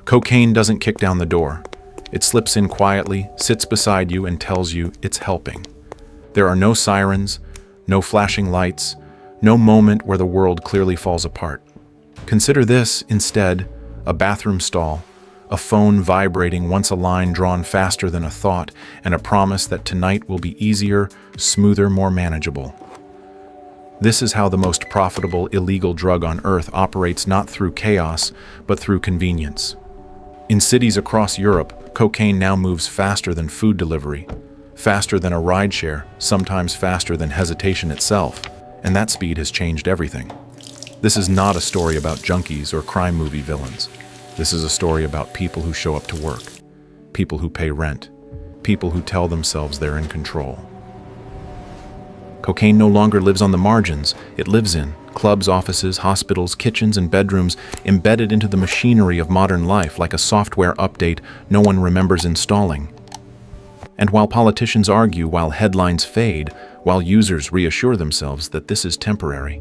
Cocaine doesn't kick down the door. It slips in quietly, sits beside you, and tells you it's helping. There are no sirens, no flashing lights, no moment where the world clearly falls apart. Consider this, instead, a bathroom stall, a phone vibrating once a line drawn faster than a thought, and a promise that tonight will be easier, smoother, more manageable. This is how the most profitable illegal drug on earth operates, not through chaos, but through convenience. In cities across Europe, cocaine now moves faster than food delivery, faster than a rideshare, sometimes faster than hesitation itself, and that speed has changed everything. This is not a story about junkies or crime movie villains. This is a story about people who show up to work, people who pay rent, people who tell themselves they're in control. Cocaine no longer lives on the margins. It lives in clubs, offices, hospitals, kitchens, and bedrooms, embedded into the machinery of modern life like a software update no one remembers installing. And while politicians argue, while headlines fade, while users reassure themselves that this is temporary,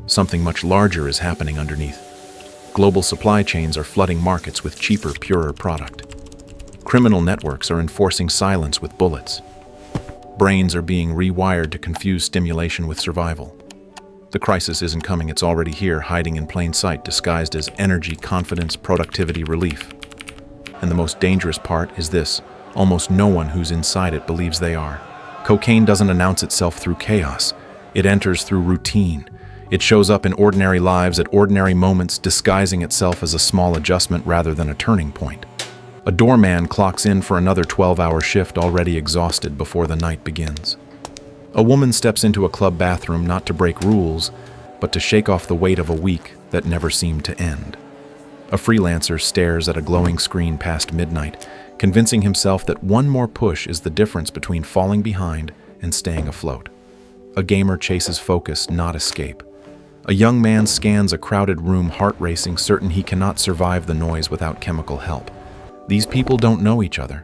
something much larger is happening underneath. Global supply chains are flooding markets with cheaper, purer product. Criminal networks are enforcing silence with bullets. Brains are being rewired to confuse stimulation with survival. The crisis isn't coming, it's already here, hiding in plain sight, disguised as energy, confidence, productivity, relief. And the most dangerous part is this: almost no one who's inside it believes they are. Cocaine doesn't announce itself through chaos. It enters through routine. It shows up in ordinary lives at ordinary moments, disguising itself as a small adjustment rather than a turning point. A doorman clocks in for another 12-hour shift, already exhausted before the night begins. A woman steps into a club bathroom not to break rules, but to shake off the weight of a week that never seemed to end. A freelancer stares at a glowing screen past midnight, convincing himself that one more push is the difference between falling behind and staying afloat. A gamer chases focus, not escape. A young man scans a crowded room, heart racing, certain he cannot survive the noise without chemical help. These people don't know each other.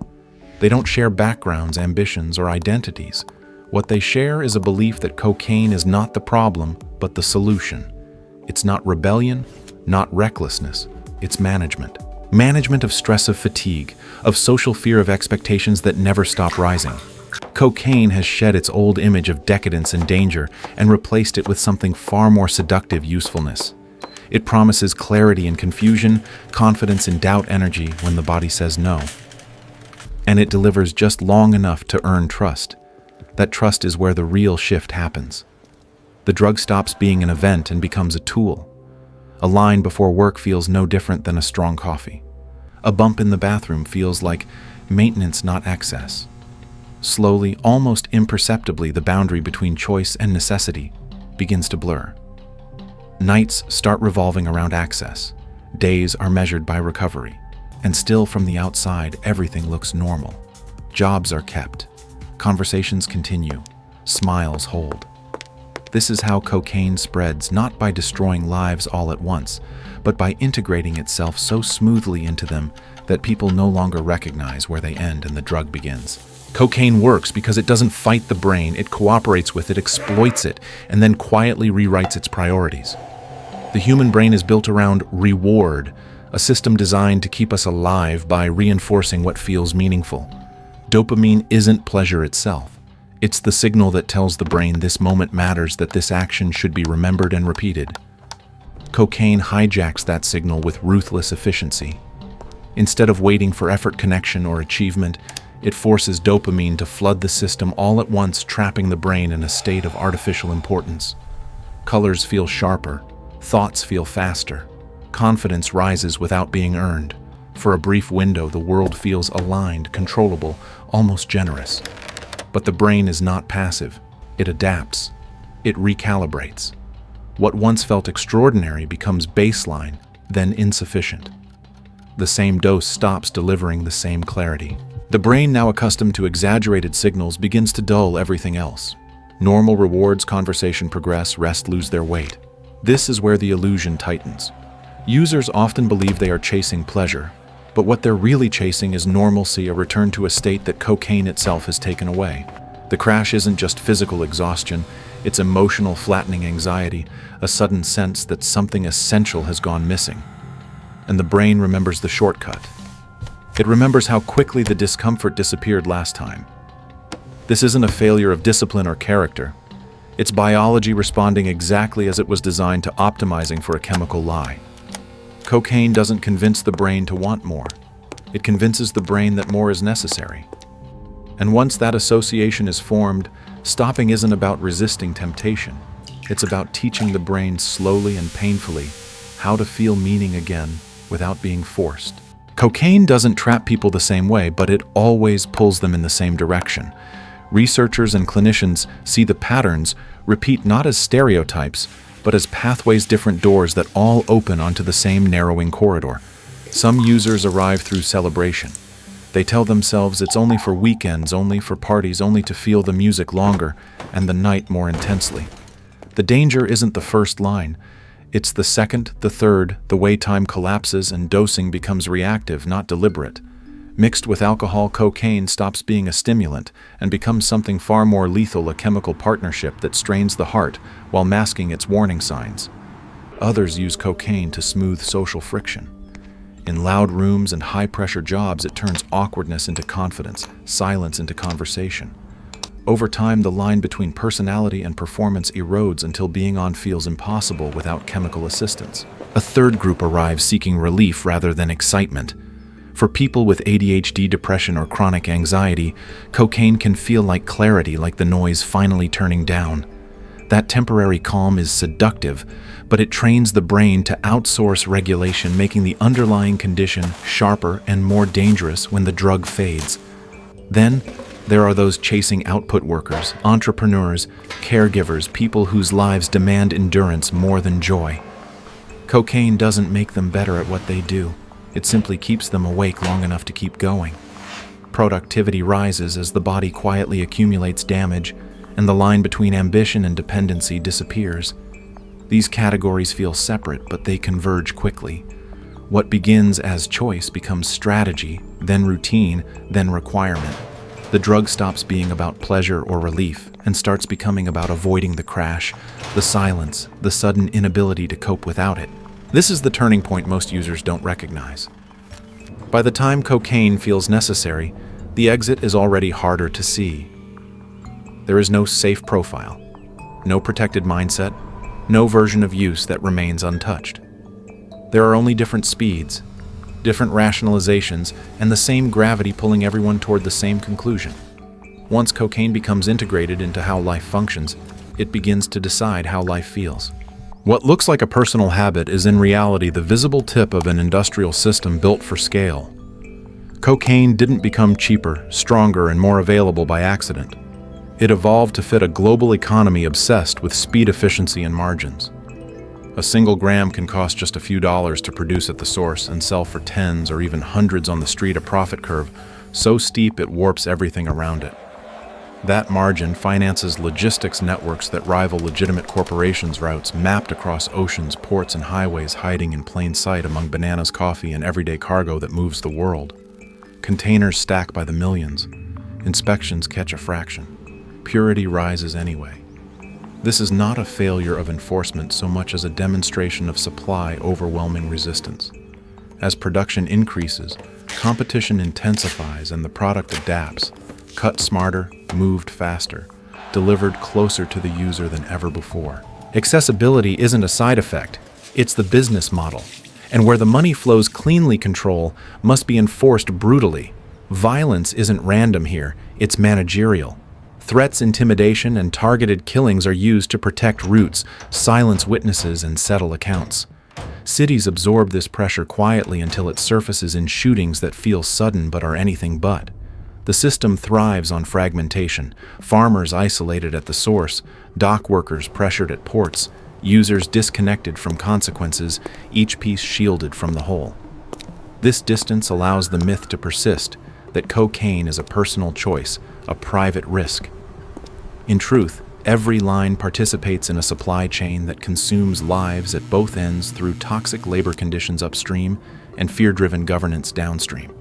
They don't share backgrounds, ambitions, or identities. What they share is a belief that cocaine is not the problem, but the solution. It's not rebellion, not recklessness. It's management. Management of stress, of fatigue, of social fear, of expectations that never stop rising. Cocaine has shed its old image of decadence and danger and replaced it with something far more seductive: usefulness. It promises clarity in confusion, confidence in doubt, energy when the body says no. And it delivers just long enough to earn trust. That trust is where the real shift happens. The drug stops being an event and becomes a tool. A line before work feels no different than a strong coffee. A bump in the bathroom feels like maintenance, not excess. Slowly, almost imperceptibly, the boundary between choice and necessity begins to blur. Nights start revolving around access. Days are measured by recovery. And still, from the outside, everything looks normal. Jobs are kept. Conversations continue. Smiles hold. This is how cocaine spreads, not by destroying lives all at once, but by integrating itself so smoothly into them that people no longer recognize where they end and the drug begins. Cocaine works because it doesn't fight the brain, it cooperates with it, exploits it, and then quietly rewrites its priorities. The human brain is built around reward, a system designed to keep us alive by reinforcing what feels meaningful. Dopamine isn't pleasure itself. It's the signal that tells the brain this moment matters, that this action should be remembered and repeated. Cocaine hijacks that signal with ruthless efficiency. Instead of waiting for effort, connection, or achievement, it forces dopamine to flood the system all at once, trapping the brain in a state of artificial importance. Colors feel sharper, thoughts feel faster, confidence rises without being earned. For a brief window, the world feels aligned, controllable, almost generous. But the brain is not passive. It adapts. It recalibrates. What once felt extraordinary becomes baseline, then insufficient. The same dose stops delivering the same clarity. The brain, now accustomed to exaggerated signals, begins to dull everything else. Normal rewards, conversation progress, rest lose their weight. This is where the illusion tightens. Users often believe they are chasing pleasure, but what they're really chasing is normalcy, a return to a state that cocaine itself has taken away. The crash isn't just physical exhaustion, it's emotional flattening anxiety, a sudden sense that something essential has gone missing. and the brain remembers the shortcut. It remembers how quickly the discomfort disappeared last time. This isn't a failure of discipline or character. It's biology responding exactly as it was designed to optimizing for a chemical lie. Cocaine doesn't convince the brain to want more. It convinces the brain that more is necessary. And once that association is formed, stopping isn't about resisting temptation. It's about teaching the brain slowly and painfully how to feel meaning again without being forced. Cocaine doesn't trap people the same way, but it always pulls them in the same direction. Researchers and clinicians see the patterns repeat not as stereotypes, but as pathways, different doors that all open onto the same narrowing corridor. Some users arrive through celebration. They tell themselves it's only for weekends, only for parties, only to feel the music longer and the night more intensely. The danger isn't the first line. It's the second, the third, the way time collapses and dosing becomes reactive, not deliberate. Mixed with alcohol, cocaine stops being a stimulant and becomes something far more lethal, a chemical partnership that strains the heart while masking its warning signs. Others use cocaine to smooth social friction. In loud rooms and high-pressure jobs, it turns awkwardness into confidence, silence into conversation. Over time, the line between personality and performance erodes until being on feels impossible without chemical assistance. A third group arrives seeking relief rather than excitement. For people with ADHD, depression, or chronic anxiety, cocaine can feel like clarity, like the noise finally turning down. That temporary calm is seductive, but it trains the brain to outsource regulation, making the underlying condition sharper and more dangerous when the drug fades. Then, there are those chasing output workers, entrepreneurs, caregivers, people whose lives demand endurance more than joy. Cocaine doesn't make them better at what they do. It simply keeps them awake long enough to keep going. Productivity rises as the body quietly accumulates damage, and the line between ambition and dependency disappears. These categories feel separate, but they converge quickly. What begins as choice becomes strategy, then routine, then requirement. The drug stops being about pleasure or relief and starts becoming about avoiding the crash, the silence, the sudden inability to cope without it. This is the turning point most users don't recognize. By the time cocaine feels necessary, the exit is already harder to see. There is no safe profile, no protected mindset, no version of use that remains untouched. There are only different speeds, different rationalizations, and the same gravity pulling everyone toward the same conclusion. Once cocaine becomes integrated into how life functions, it begins to decide how life feels. What looks like a personal habit is in reality the visible tip of an industrial system built for scale. Cocaine didn't become cheaper, stronger, and more available by accident. It evolved to fit a global economy obsessed with speed, efficiency, and margins. A single gram can cost just a few dollars to produce at the source and sell for tens or even hundreds on the street, a profit curve so steep it warps everything around it. That margin finances logistics networks that rival legitimate corporations' routes mapped across oceans, ports, and highways, hiding in plain sight among bananas, coffee, and everyday cargo that moves the world. Containers stack by the millions. Inspections catch a fraction. Purity rises anyway. This is not a failure of enforcement so much as a demonstration of supply overwhelming resistance. As production increases, competition intensifies and the product adapts, cut smarter, moved faster, delivered closer to the user than ever before. Accessibility isn't a side effect, it's the business model. And where the money flows cleanly, control must be enforced brutally. Violence isn't random here, it's managerial. Threats, intimidation, and targeted killings are used to protect routes, silence witnesses, and settle accounts. Cities absorb this pressure quietly until it surfaces in shootings that feel sudden but are anything but. The system thrives on fragmentation, farmers isolated at the source, dock workers pressured at ports, users disconnected from consequences, each piece shielded from the whole. This distance allows the myth to persist that cocaine is a personal choice, a private risk. In truth, every line participates in a supply chain that consumes lives at both ends through toxic labor conditions upstream and fear-driven governance downstream.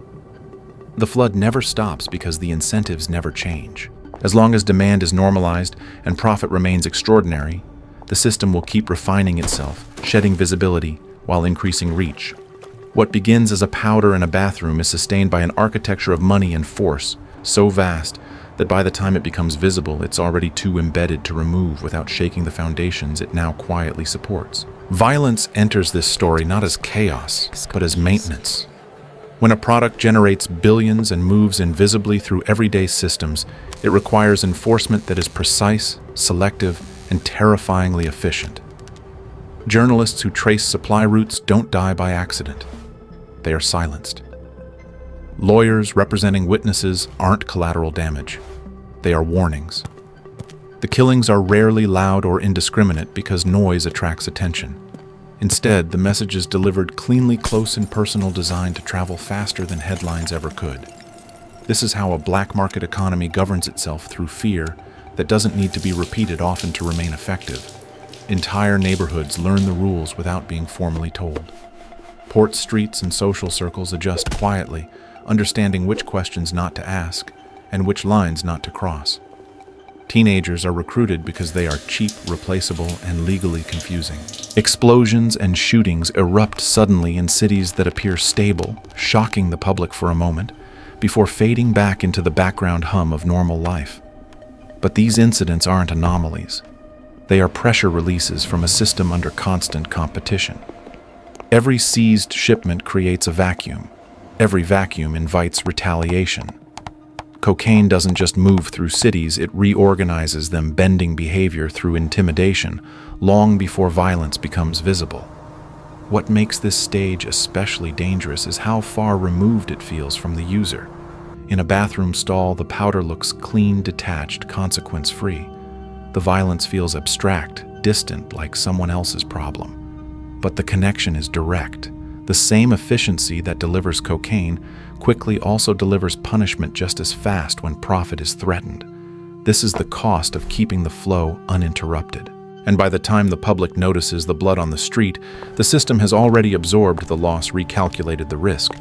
The flood never stops because the incentives never change. As long as demand is normalized and profit remains extraordinary, the system will keep refining itself, shedding visibility while increasing reach. What begins as a powder in a bathroom is sustained by an architecture of money and force, so vast that by the time it becomes visible, it's already too embedded to remove without shaking the foundations it now quietly supports. Violence enters this story not as chaos, but as maintenance. When a product generates billions and moves invisibly through everyday systems, it requires enforcement that is precise, selective, and terrifyingly efficient. Journalists who trace supply routes don't die by accident. They are silenced. Lawyers representing witnesses aren't collateral damage. They are warnings. The killings are rarely loud or indiscriminate because noise attracts attention. Instead, the message is delivered cleanly, close and personal, designed to travel faster than headlines ever could. This is how a black market economy governs itself, through fear that doesn't need to be repeated often to remain effective. Entire neighborhoods learn the rules without being formally told. Port streets and social circles adjust quietly, understanding which questions not to ask and which lines not to cross. Teenagers are recruited because they are cheap, replaceable, and legally confusing. Explosions and shootings erupt suddenly in cities that appear stable, shocking the public for a moment, before fading back into the background hum of normal life. But these incidents aren't anomalies. They are pressure releases from a system under constant competition. Every seized shipment creates a vacuum. Every vacuum invites retaliation. Cocaine doesn't just move through cities, it reorganizes them, bending behavior through intimidation, long before violence becomes visible. What makes this stage especially dangerous is how far removed it feels from the user. In a bathroom stall, the powder looks clean, detached, consequence-free. The violence feels abstract, distant, like someone else's problem. But the connection is direct. The same efficiency that delivers cocaine quickly also delivers punishment just as fast when profit is threatened. This is the cost of keeping the flow uninterrupted. And by the time the public notices the blood on the street, the system has already absorbed the loss, recalculated the risk,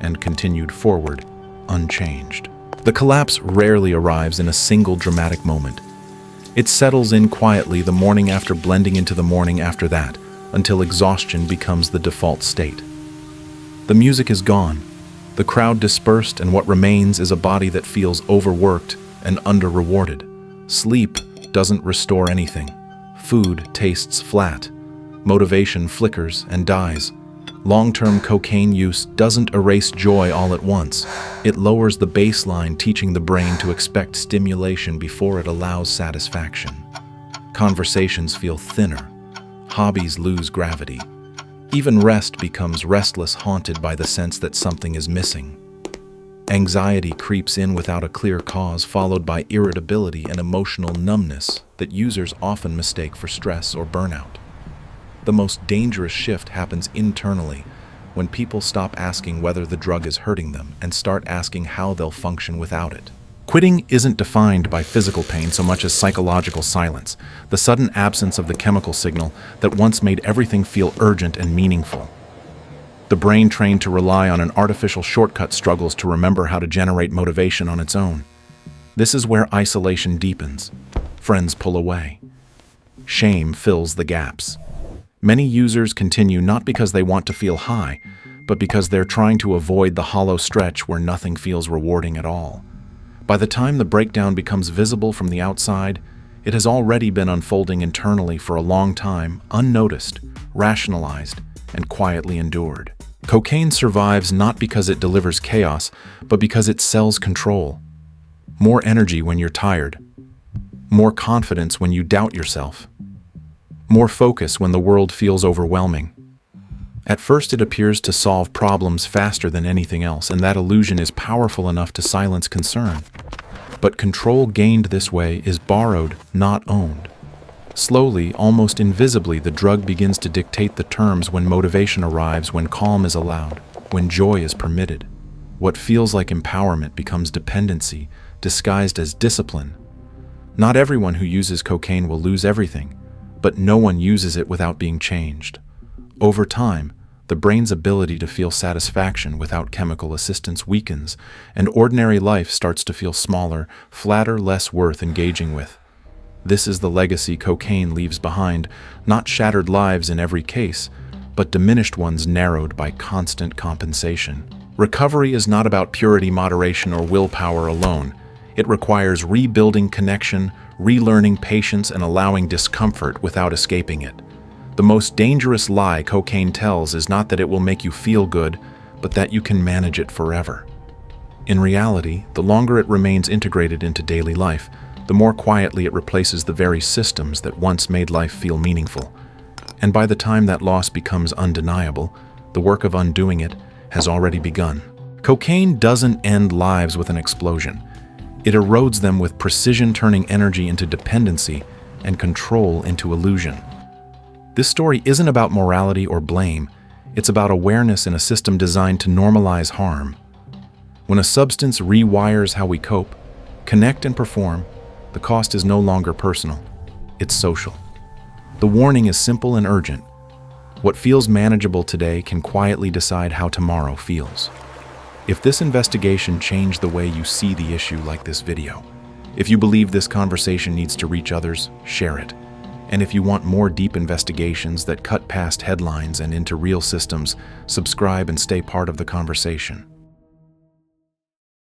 and continued forward, unchanged. The collapse rarely arrives in a single dramatic moment. It settles in quietly the morning after, blending into the morning after that, until exhaustion becomes the default state. The music is gone, the crowd dispersed, and what remains is a body that feels overworked and under-rewarded. Sleep doesn't restore anything. Food tastes flat. Motivation flickers and dies. Long-term cocaine use doesn't erase joy all at once. It lowers the baseline, teaching the brain to expect stimulation before it allows satisfaction. Conversations feel thinner. Hobbies lose gravity. Even rest becomes restless, haunted by the sense that something is missing. Anxiety creeps in without a clear cause, followed by irritability and emotional numbness that users often mistake for stress or burnout. The most dangerous shift happens internally, when people stop asking whether the drug is hurting them and start asking how they'll function without it. Quitting isn't defined by physical pain so much as psychological silence, the sudden absence of the chemical signal that once made everything feel urgent and meaningful. The brain, trained to rely on an artificial shortcut, struggles to remember how to generate motivation on its own. This is where isolation deepens. Friends pull away. Shame fills the gaps. Many users continue not because they want to feel high, but because they're trying to avoid the hollow stretch where nothing feels rewarding at all. By the time the breakdown becomes visible from the outside, it has already been unfolding internally for a long time, unnoticed, rationalized, and quietly endured. Cocaine survives not because it delivers chaos, but because it sells control. More energy when you're tired. More confidence when you doubt yourself. More focus when the world feels overwhelming. At first, it appears to solve problems faster than anything else, and that illusion is powerful enough to silence concern. But control gained this way is borrowed, not owned. Slowly, almost invisibly, the drug begins to dictate the terms when motivation arrives, when calm is allowed, when joy is permitted. What feels like empowerment becomes dependency, disguised as discipline. Not everyone who uses cocaine will lose everything, but no one uses it without being changed. Over time, the brain's ability to feel satisfaction without chemical assistance weakens, and ordinary life starts to feel smaller, flatter, less worth engaging with. This is the legacy cocaine leaves behind, not shattered lives in every case, but diminished ones narrowed by constant compensation. Recovery is not about purity, moderation, or willpower alone. It requires rebuilding connection, relearning patience, and allowing discomfort without escaping it. The most dangerous lie cocaine tells is not that it will make you feel good, but that you can manage it forever. In reality, the longer it remains integrated into daily life, the more quietly it replaces the very systems that once made life feel meaningful. And by the time that loss becomes undeniable, the work of undoing it has already begun. Cocaine doesn't end lives with an explosion. It erodes them with precision, turning energy into dependency and control into illusion. This story isn't about morality or blame. It's about awareness in a system designed to normalize harm. When a substance rewires how we cope, connect, and perform, the cost is no longer personal. It's social. The warning is simple and urgent. What feels manageable today can quietly decide how tomorrow feels. If this investigation changed the way you see the issue, like this video. If you believe this conversation needs to reach others, share it. And if you want more deep investigations that cut past headlines and into real systems, subscribe and stay part of the conversation.